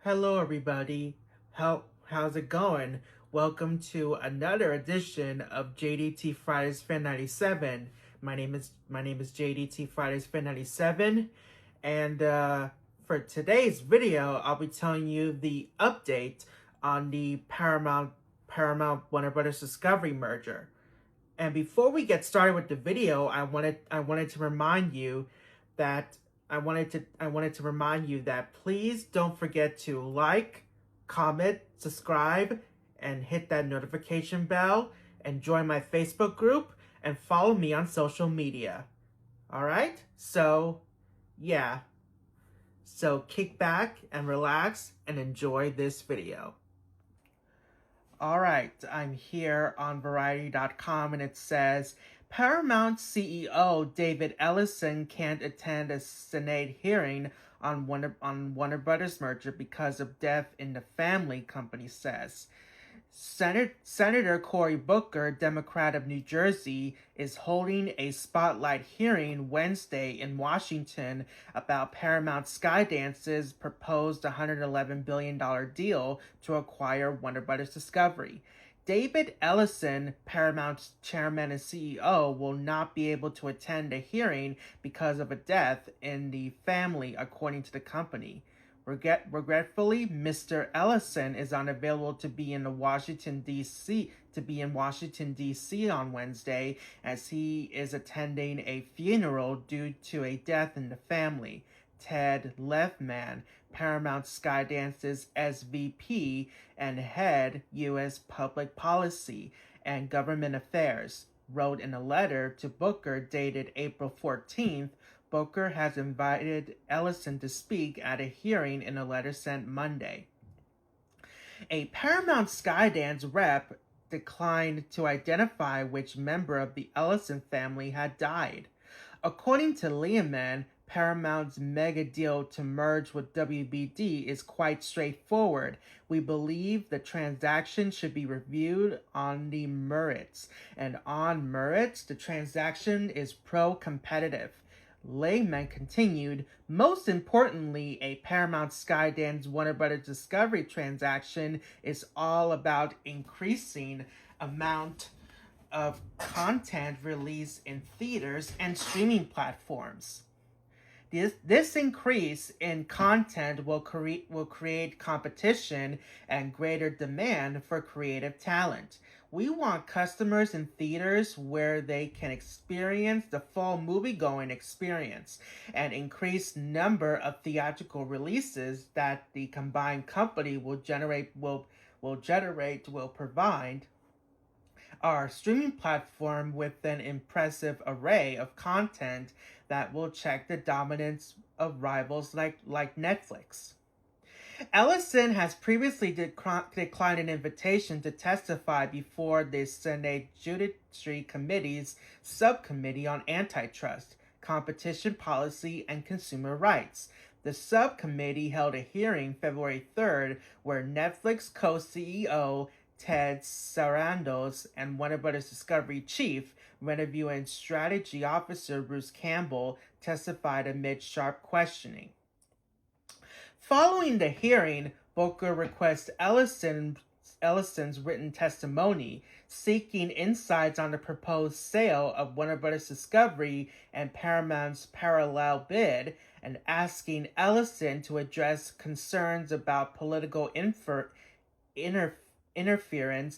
Hello everybody. How's it going? Welcome to another edition of JDT Fridays Fan 97. My name is JDT Fridays Fan 97, and for today's video, I'll be telling you the update on the Paramount Warner Brothers Discovery merger. And before we get started with the video, I wanted to remind you that please don't forget to like, comment, subscribe, and hit that notification bell, and join my Facebook group and follow me on social media. All right? So, yeah. So kick back and relax and enjoy this video. Alright, I'm here on Variety.com and it says, Paramount CEO David Ellison can't attend a Senate hearing on Warner Brothers merger because of death in the family, company says. Senator Cory Booker, Democrat of New Jersey, is holding a spotlight hearing Wednesday in Washington about Paramount Skydance's proposed $111 billion deal to acquire Warner Brothers Discovery. David Ellison, Paramount's chairman and CEO, will not be able to attend a hearing because of a death in the family, according to the company. Regretfully, Mr. Ellison is unavailable to be in Washington, D.C. on Wednesday, as he is attending a funeral due to a death in the family. Ted Levman, Paramount Skydance's SVP and head U.S. Public Policy and Government Affairs, wrote in a letter to Booker dated April 14th. Booker has invited Ellison to speak at a hearing in a letter sent Monday. A Paramount Skydance rep declined to identify which member of the Ellison family had died. According to Lehman, Paramount's mega deal to merge with WBD is quite straightforward. We believe the transaction should be reviewed on the merits, and on merits, the transaction is pro-competitive. Lehman continued, most importantly, a Paramount Skydance Warner Brothers Discovery transaction is all about increasing amount of content released in theaters and streaming platforms. This increase in content will create competition and greater demand for creative talent. We want customers in theaters where they can experience the full movie-going experience, and increased number of theatrical releases that the combined company will provide our streaming platform with an impressive array of content that will check the dominance of rivals like Netflix. Ellison has previously declined an invitation to testify before the Senate Judiciary Committee's Subcommittee on Antitrust, Competition Policy, and Consumer Rights. The subcommittee held a hearing February 3rd where Netflix co-CEO Ted Sarandos and Warner Brothers Discovery Chief Revenue and Strategy Officer Bruce Campbell testified amid sharp questioning. Following the hearing, Booker requested Ellison's written testimony, seeking insights on the proposed sale of Warner Brothers Discovery and Paramount's parallel bid, and asking Ellison to address concerns about political interference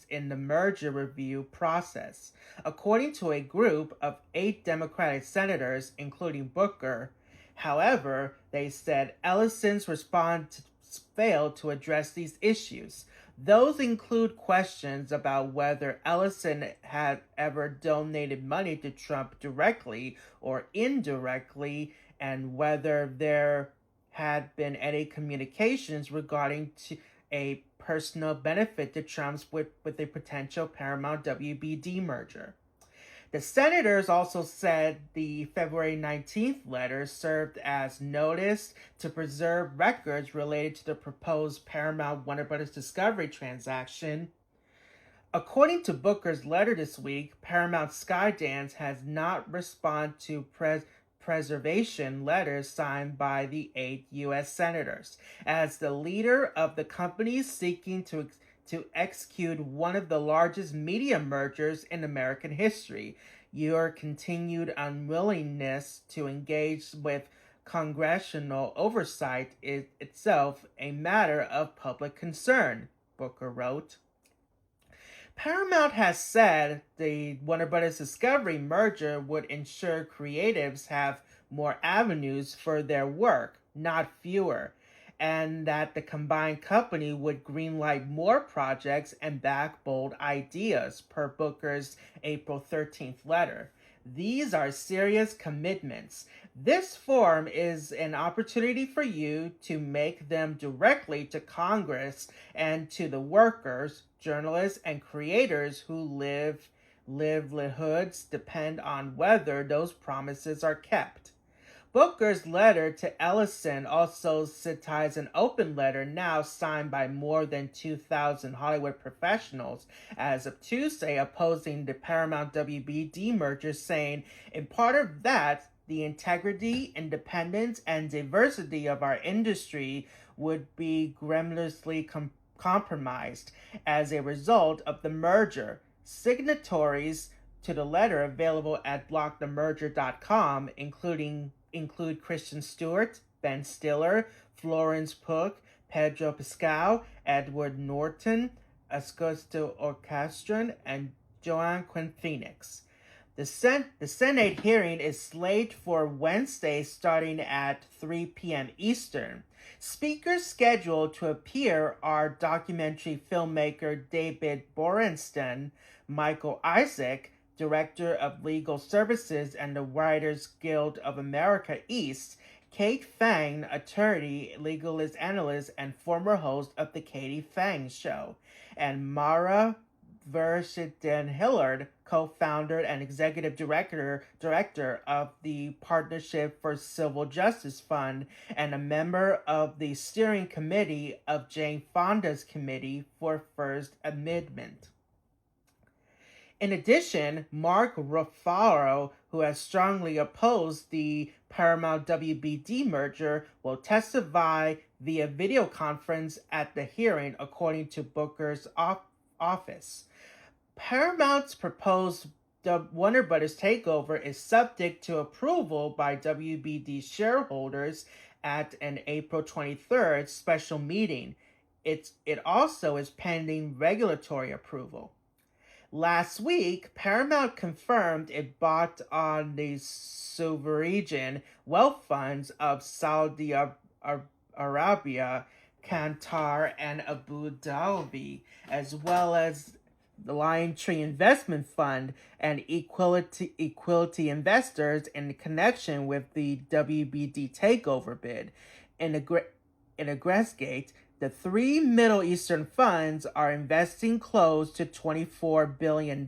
in the merger review process. According to a group of 8 Democratic senators, including Booker, however, they said Ellison's response failed to address these issues. Those include questions about whether Ellison had ever donated money to Trump directly or indirectly, and whether there had been any communications regarding a personal benefit to Trump's with a potential Paramount-WBD merger. The senators also said the February 19th letter served as notice to preserve records related to the proposed Paramount-Warner Brothers Discovery transaction. According to Booker's letter this week, Paramount Skydance has not responded to preservation letter signed by the 8 U.S. senators. As the leader of the company seeking to execute one of the largest media mergers in American history, your continued unwillingness to engage with congressional oversight is itself a matter of public concern, Booker wrote. Paramount has said the Warner Bros. Discovery merger would ensure creatives have more avenues for their work, not fewer, and that the combined company would greenlight more projects and back bold ideas, per Booker's April 13th letter. These are serious commitments. This forum is an opportunity for you to make them directly to Congress and to the workers, journalists, and creators who livelihoods depend on whether those promises are kept. Booker's letter to Ellison also cites an open letter now signed by more than 2,000 Hollywood professionals as of Tuesday opposing the Paramount-WBD merger, saying, in part of that, the integrity, independence, and diversity of our industry would be grievously compromised as a result of the merger. Signatories to the letter, available at blockthemerger.com, include Christian Stewart, Ben Stiller, Florence Pugh, Pedro Pascal, Edward Norton, Augusto Orchestron, and Joanne Quinn Phoenix. The Senate hearing is slated for Wednesday starting at 3 p.m. Eastern. Speakers scheduled to appear are documentary filmmaker David Borenstein, Michael Isaac, Director of Legal Services and the Writers Guild of America East, Kate Fang, attorney, legalist analyst, and former host of The Katie Fang Show, and Mara Verschiden-Hillard, co-founder and executive director of the Partnership for Civil Justice Fund and a member of the steering committee of Jane Fonda's Committee for First Amendment. In addition, Mark Ruffalo, who has strongly opposed the Paramount-WBD merger, will testify via video conference at the hearing, according to Booker's office. Paramount's proposed Warner Bros. Takeover is subject to approval by WBD shareholders at an April 23rd special meeting. It also is pending regulatory approval. Last week, Paramount confirmed it bought on the sovereign wealth funds of Saudi Arabia, Qatar, and Abu Dhabi, as well as the LionTree Investment Fund and Equality Investors in connection with the WBD takeover bid. In aggregate, the three Middle Eastern funds are investing close to $24 billion,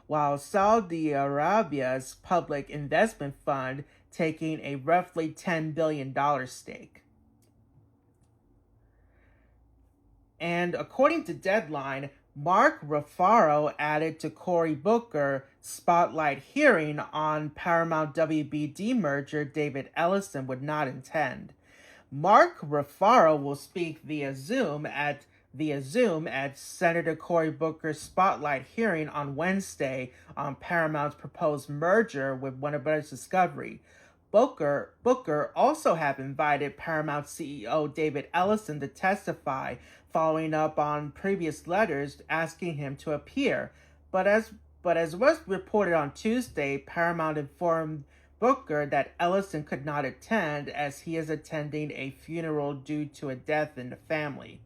while Saudi Arabia's Public Investment Fund taking a roughly $10 billion stake. And according to Deadline, Mark Ruffalo added to Cory Booker spotlight hearing on Paramount-WBD merger David Ellison would not attend. Mark Ruffalo will speak via Zoom at Senator Cory Booker's spotlight hearing on Wednesday on Paramount's proposed merger with Warner Bros. Discovery. Booker also have invited Paramount CEO David Ellison to testify, following up on previous letters asking him to appear. But as was reported on Tuesday, Paramount informed Booker that Ellison could not attend as he is attending a funeral due to a death in the family.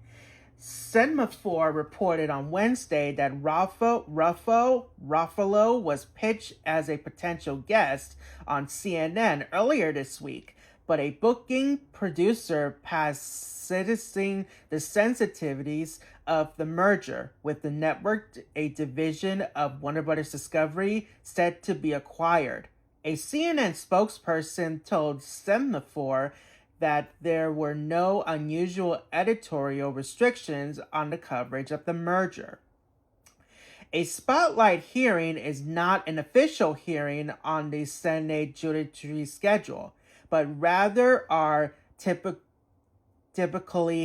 CNFers reported on Wednesday that Ruffalo was pitched as a potential guest on CNN earlier this week, but a booking producer passed citizen the sensitivities of the merger, with the network, a division of Warner Bros. Discovery, said to be acquired. A CNN spokesperson told CNFers that there were no unusual editorial restrictions on the coverage of the merger. A spotlight hearing is not an official hearing on the Senate judiciary schedule, but rather are typically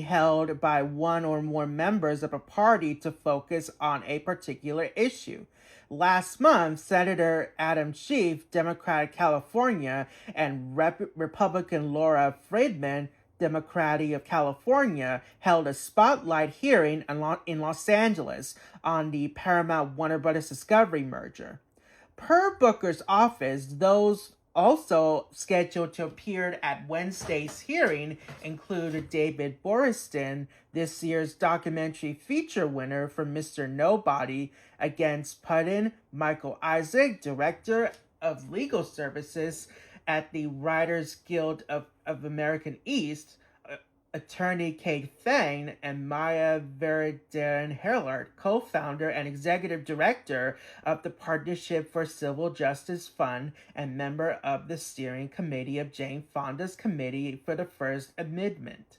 held by one or more members of a party to focus on a particular issue. Last month, Senator Adam Schiff, Democrat of California, and Republican Laura Friedman, Democrat of California, held a spotlight hearing in Los Angeles on the Paramount-Warner Bros. Discovery merger. Per Booker's office, those also scheduled to appear at Wednesday's hearing include David Boriston, this year's documentary feature winner for Mr. Nobody, against Puddin, Michael Isaac, Director of Legal Services at the Writers Guild of American East, attorney Kate Thane, and Maya Verderen-Herlert, co-founder and executive director of the Partnership for Civil Justice Fund and member of the steering committee of Jane Fonda's Committee for the First Amendment.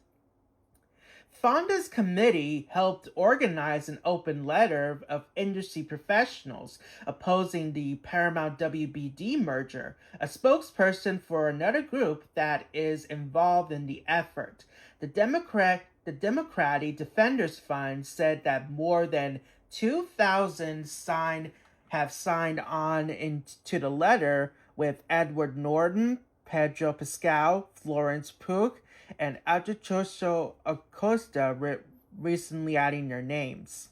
Fonda's committee helped organize an open letter of industry professionals opposing the Paramount-WBD merger, a spokesperson for another group that is involved in the effort. The Democratic Defenders Fund said that more than 2,000 have signed on into the letter, with Edward Norton, Pedro Pascal, Florence Pugh, and Alejandro Acosta recently adding their names.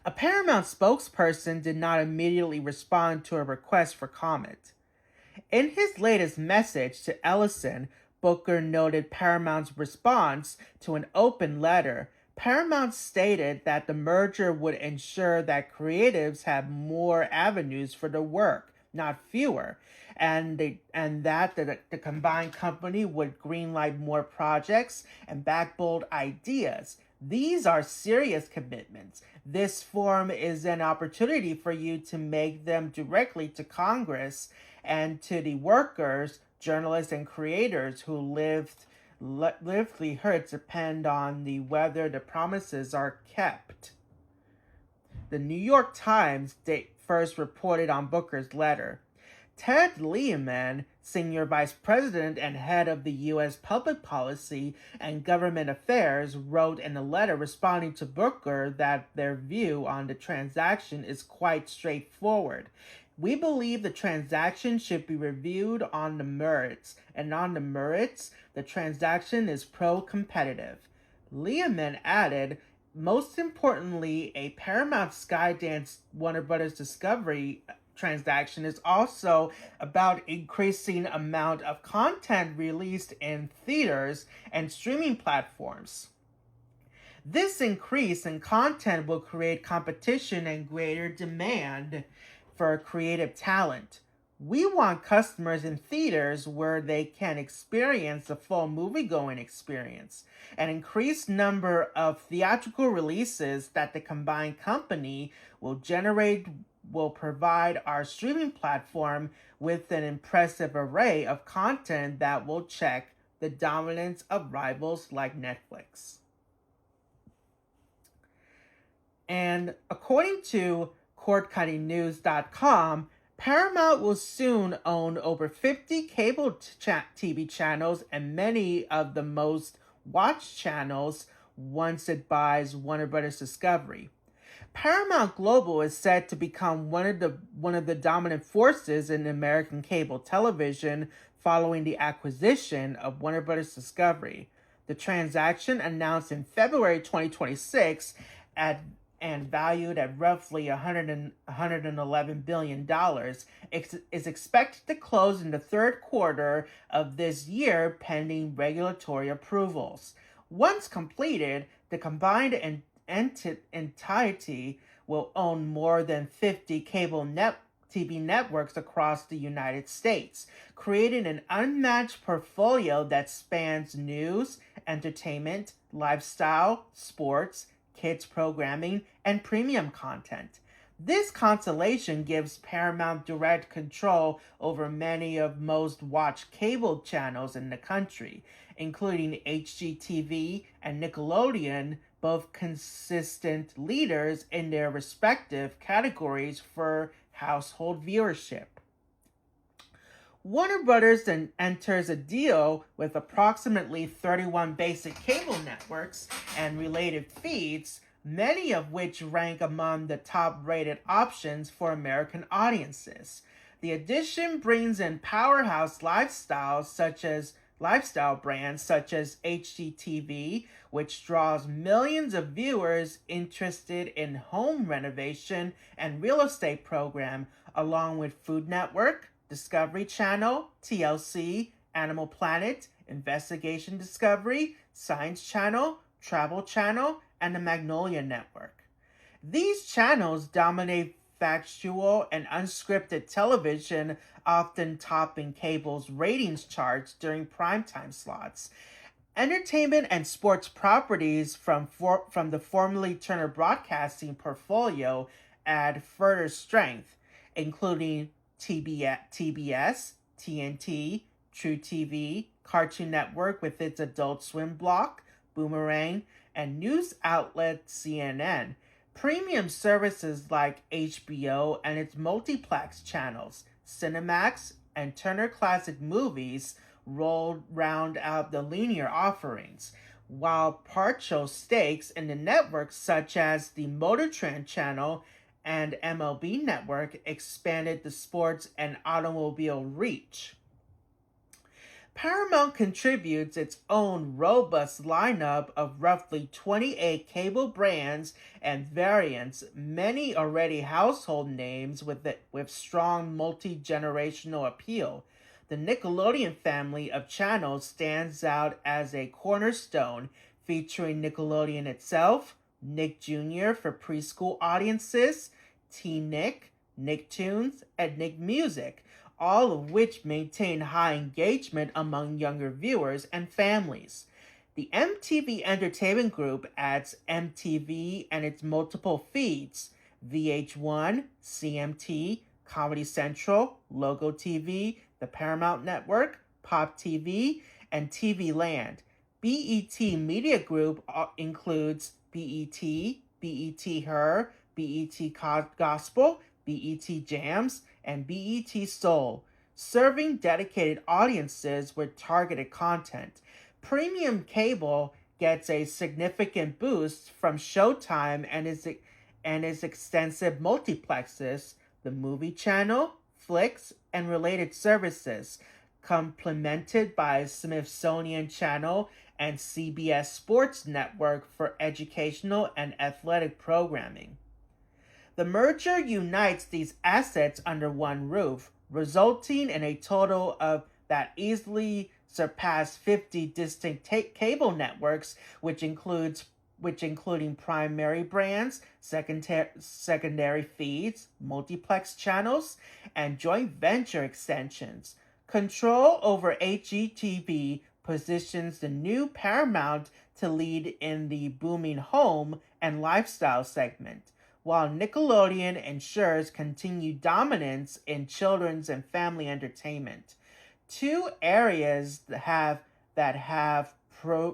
A Paramount spokesperson did not immediately respond to a request for comment. In his latest message to Ellison, Booker noted Paramount's response to an open letter. Paramount stated that the merger would ensure that creatives have more avenues for their work, not fewer, and that the combined company would greenlight more projects and back bold ideas. These are serious commitments. This forum is an opportunity for you to make them directly to Congress and to the workers, journalists, and creators who livelihoods depend on the whether the promises are kept. The New York Times first reported on Booker's letter. Ted Lehman, Senior Vice President and Head of the U.S. Public Policy and Government Affairs, wrote in a letter responding to Booker that their view on the transaction is quite straightforward. We believe the transaction should be reviewed on the merits, and on the merits, the transaction is pro-competitive. Lehman added, most importantly, a Paramount Skydance Warner Bros. Discovery transaction is also about increasing amount of content released in theaters and streaming platforms. This increase in content will create competition and greater demand for creative talent. We want customers in theaters where they can experience a full movie-going experience. An increased number of theatrical releases that the combined company will generate will provide our streaming platform with an impressive array of content that will check the dominance of rivals like Netflix. And according to CordCuttingNews.com, Paramount will soon own over 50 cable TV channels and many of the most watched channels once it buys Warner Bros. Discovery. Paramount Global is said to become one of the dominant forces in American cable television following the acquisition of Warner Bros. Discovery. The transaction, announced in February 2026 and valued at roughly $111 billion, is expected to close in the third quarter of this year pending regulatory approvals. Once completed, the combined entity will own more than 50 cable TV networks across the United States, creating an unmatched portfolio that spans news, entertainment, lifestyle, sports, kids programming, and premium content. This constellation gives Paramount direct control over many of most watched cable channels in the country, including HGTV and Nickelodeon, both consistent leaders in their respective categories for household viewership. Warner Brothers then enters a deal with approximately 31 basic cable networks and related feeds, many of which rank among the top-rated options for American audiences. The addition brings in powerhouse lifestyle brands such as HGTV, which draws millions of viewers interested in home renovation and real estate program, along with Food Network, Discovery Channel, TLC, Animal Planet, Investigation Discovery, Science Channel, Travel Channel, and the Magnolia Network. These channels dominate factual and unscripted television, often topping cable's ratings charts during primetime slots. Entertainment and sports properties from the formerly Turner Broadcasting portfolio add further strength, including TBS, TNT, True TV, Cartoon Network with its Adult Swim block, Boomerang, and news outlet CNN. Premium services like HBO and its multiplex channels, Cinemax, and Turner Classic Movies round out the linear offerings, while partial stakes in the networks such as the Motor Trend Channel and MLB Network expanded the sports and automobile reach. Paramount contributes its own robust lineup of roughly 28 cable brands and variants, many already household names with strong multi-generational appeal. The Nickelodeon family of channels stands out as a cornerstone, featuring Nickelodeon itself, Nick Jr. for preschool audiences, T-Nick, Nicktoons, and Nick Music, all of which maintain high engagement among younger viewers and families. The MTV Entertainment Group adds MTV and its multiple feeds, VH1, CMT, Comedy Central, Logo TV, the Paramount Network, Pop TV, and TV Land. BET Media Group includes BET, BET Her, BET Gospel, BET Jams, and BET Soul, serving dedicated audiences with targeted content. Premium cable gets a significant boost from Showtime and its extensive multiplexes, the Movie Channel, Flix, and related services, complemented by Smithsonian Channel and CBS Sports Network for educational and athletic programming. The merger unites these assets under one roof, resulting in a total of that easily surpass 50 distinct cable networks, which including primary brands, secondary feeds, multiplex channels, and joint venture extensions. Control over HGTV positions the new Paramount to lead in the booming home and lifestyle segment, while Nickelodeon ensures continued dominance in children's and family entertainment. Two areas that have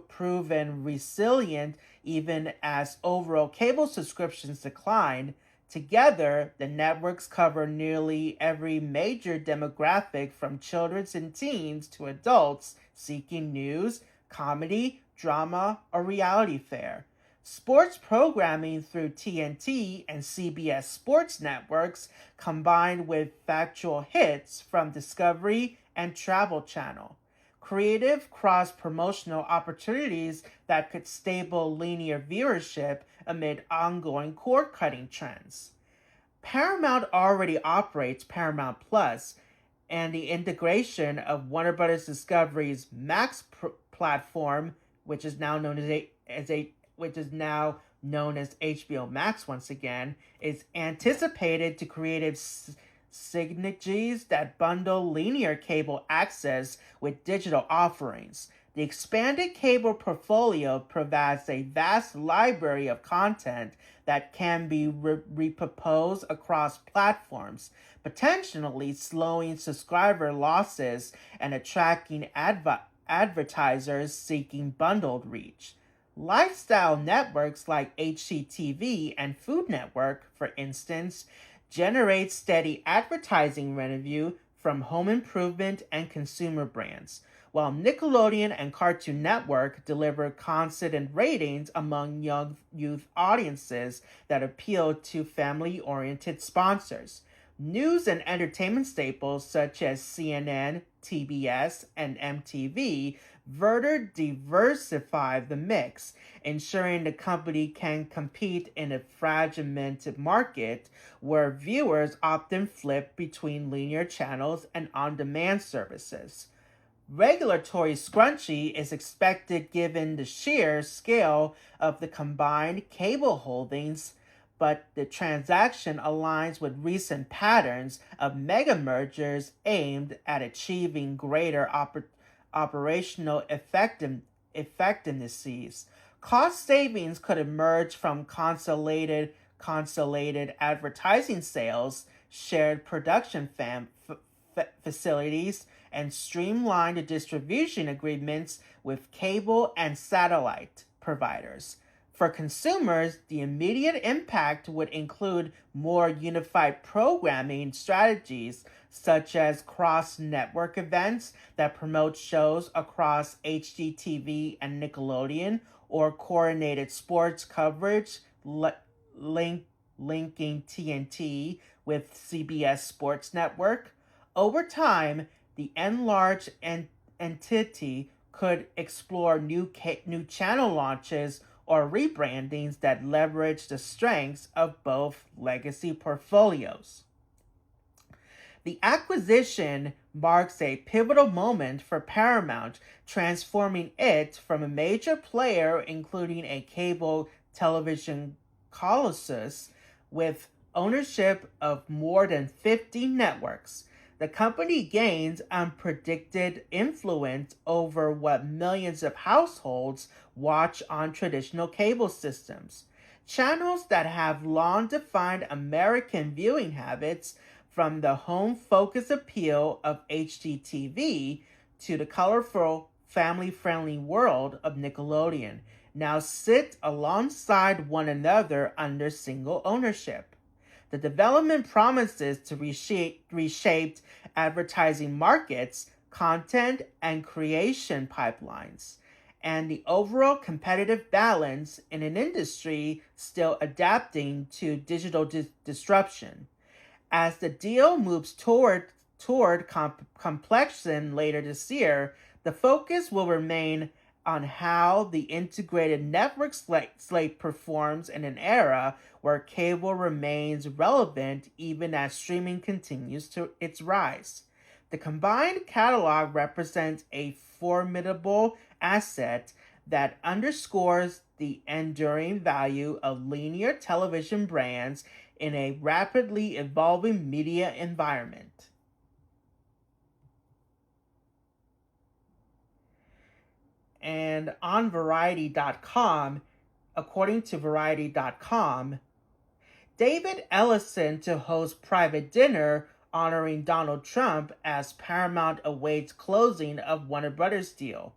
proven resilient even as overall cable subscriptions decline. Together, the networks cover nearly every major demographic from children and teens to adults seeking news, comedy, drama, or reality fare. Sports programming through TNT and CBS Sports Networks combined with factual hits from Discovery and Travel Channel. Creative cross-promotional opportunities that could stable linear viewership amid ongoing cord-cutting trends. Paramount already operates Paramount Plus, and the integration of Warner Bros. Discovery's Max platform, which is now known as HBO Max once again, is anticipated to create synergies that bundle linear cable access with digital offerings. The expanded cable portfolio provides a vast library of content that can be repurposed across platforms, potentially slowing subscriber losses and attracting advertisers seeking bundled reach. Lifestyle networks like HGTV and Food Network, for instance, generate steady advertising revenue from home improvement and consumer brands, while Nickelodeon and Cartoon Network deliver constant ratings among young youth audiences that appeal to family-oriented sponsors. News and entertainment staples such as CNN, TBS, and MTV further diversify the mix, ensuring the company can compete in a fragmented market where viewers often flip between linear channels and on-demand services. Regulatory scrutiny is expected given the sheer scale of the combined cable holdings, but the transaction aligns with recent patterns of mega mergers aimed at achieving greater operational effectiveness. Cost savings could emerge from consolidated advertising sales, shared production facilities, and streamlined distribution agreements with cable and satellite providers. For consumers, the immediate impact would include more unified programming strategies, such as cross-network events that promote shows across HGTV and Nickelodeon, or coordinated sports coverage linking TNT with CBS Sports Network. Over time, the enlarged entity could explore new channel launches or rebrandings that leverage the strengths of both legacy portfolios. The acquisition marks a pivotal moment for Paramount, transforming it from a major player, including a cable television colossus with ownership of more than 50 networks. The company gains unpredicted influence over what millions of households watch on traditional cable systems. Channels that have long defined American viewing habits, from the home-focused appeal of HGTV to the colorful, family-friendly world of Nickelodeon, now sit alongside one another under single ownership. The development promises to reshape advertising markets, content, and creation pipelines, and the overall competitive balance in an industry still adapting to digital disruption. As the deal moves toward completion later this year, the focus will remain on how the integrated network slate performs in an era where cable remains relevant even as streaming continues to its rise. The combined catalog represents a formidable asset that underscores the enduring value of linear television brands in a rapidly evolving media environment. And on Variety.com, according to Variety.com, David Ellison to host private dinner honoring Donald Trump as Paramount awaits closing of Warner Brothers deal.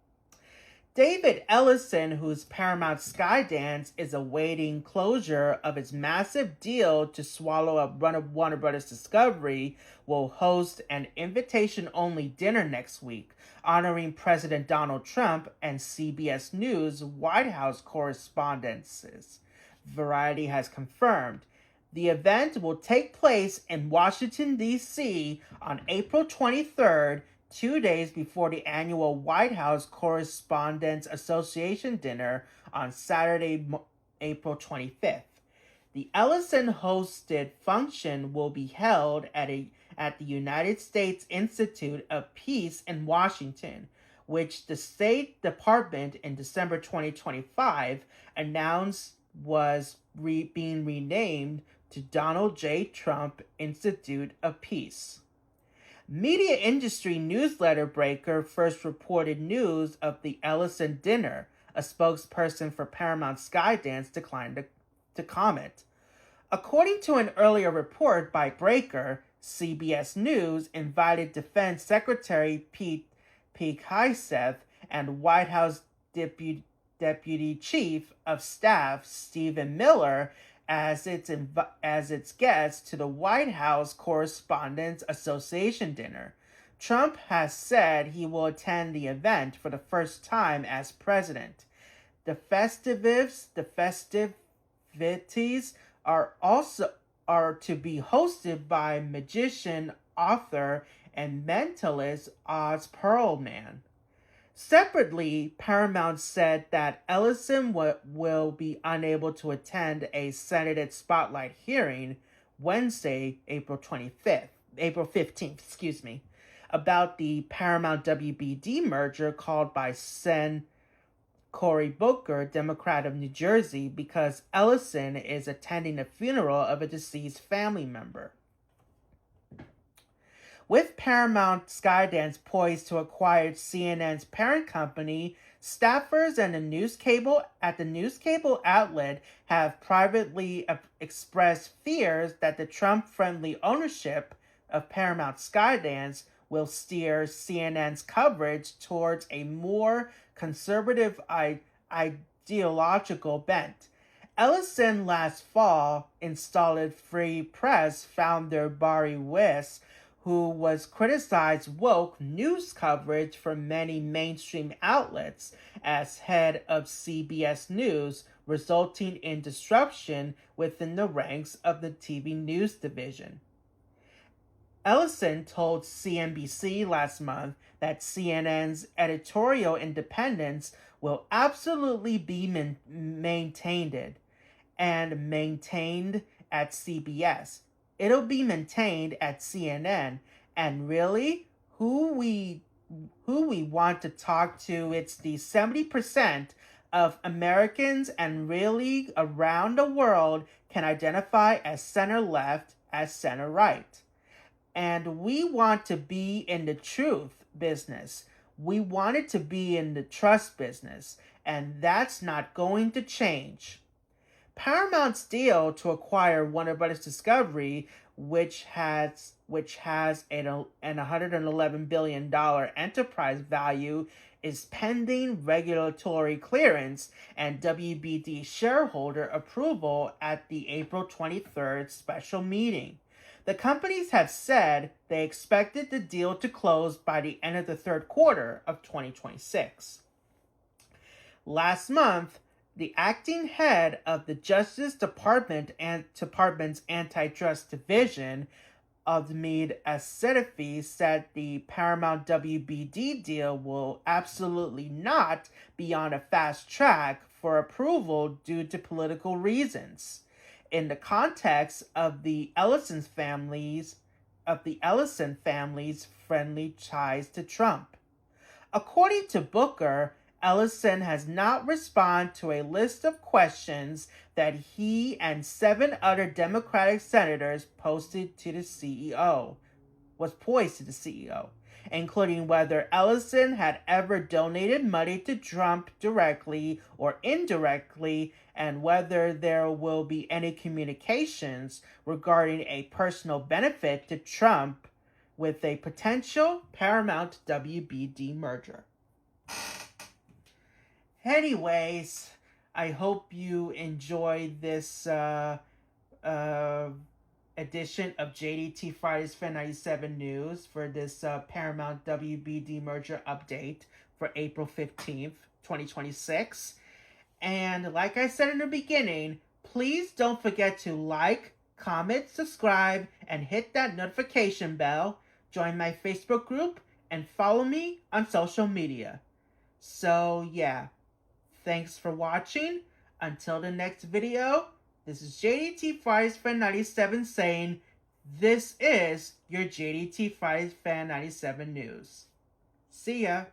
David Ellison, whose Paramount Skydance is awaiting closure of its massive deal to swallow up Warner Brothers Discovery, will host an invitation-only dinner next week, honoring President Donald Trump and CBS News White House correspondences. Variety has confirmed. The event will take place in Washington, D.C. on April 23rd, 2 days before the annual White House Correspondents Association dinner on Saturday, April 25th. The Ellison-hosted function will be held at the United States Institute of Peace in Washington, which the State Department in December 2025 announced was being renamed to Donald J. Trump Institute of Peace. Media industry newsletter Breaker first reported news of the Ellison dinner. A spokesperson for Paramount Skydance declined to comment. According to an earlier report by Breaker, CBS News invited Defense Secretary Pete Hegseth and White House Deputy Deputy Chief of Staff Stephen Miller as its guest to the White House Correspondents Association dinner. Trump has said he will attend the event for the first time as president. The festivities are to be hosted by magician, author, and mentalist Oz Perlman. Separately, Paramount said that Ellison will be unable to attend a Senate Spotlight hearing Wednesday, April 15th, about the Paramount-WBD merger called by Cory Booker, Democrat of New Jersey, because Ellison is attending a funeral of a deceased family member. With Paramount Skydance poised to acquire CNN's parent company, staffers and the news cable outlet have privately expressed fears that the Trump-friendly ownership of Paramount Skydance will steer CNN's coverage towards a more conservative ideological bent. Ellison last fall installed Free Press founder Bari Weiss, who was criticized woke news coverage from many mainstream outlets as head of CBS News, resulting in disruption within the ranks of the TV news division. Ellison told CNBC last month that CNN's editorial independence will absolutely be maintained at CBS. It'll be maintained at CNN, and really, who we want to talk to, it's the 70% of Americans and really around the world can identify as center-left, as center-right. And we want to be in the truth business. We want it to be in the trust business, and that's not going to change. Paramount's deal to acquire Warner Bros. Discovery, which has an $111 billion enterprise value, is pending regulatory clearance and WBD shareholder approval at the April 23rd special meeting. The companies have said they expected the deal to close by the end of the third quarter of 2026. Last month, the acting head of the Justice Department's Antitrust Division, Admid Assedafi, said the Paramount-WBD deal will absolutely not be on a fast track for approval due to political reasons. In the context of the Ellison family's friendly ties to Trump. According to Booker, Ellison has not responded to a list of questions that he and 7 other Democratic senators was poised to the CEO, including whether Ellison had ever donated money to Trump directly or indirectly, and whether there will be any communications regarding a personal benefit to Trump with a potential Paramount-WBD merger. Anyways, I hope you enjoyed this edition of JDT Fridays Fan97 News for this Paramount WBD merger update for April 15th, 2026. And like I said in the beginning, please don't forget to like, comment, subscribe, and hit that notification bell. Join my Facebook group and follow me on social media. So yeah, thanks for watching. Until the next video, this is JDT Fridays Fan97 saying, this is your JDT Fridays Fan97 News. See ya.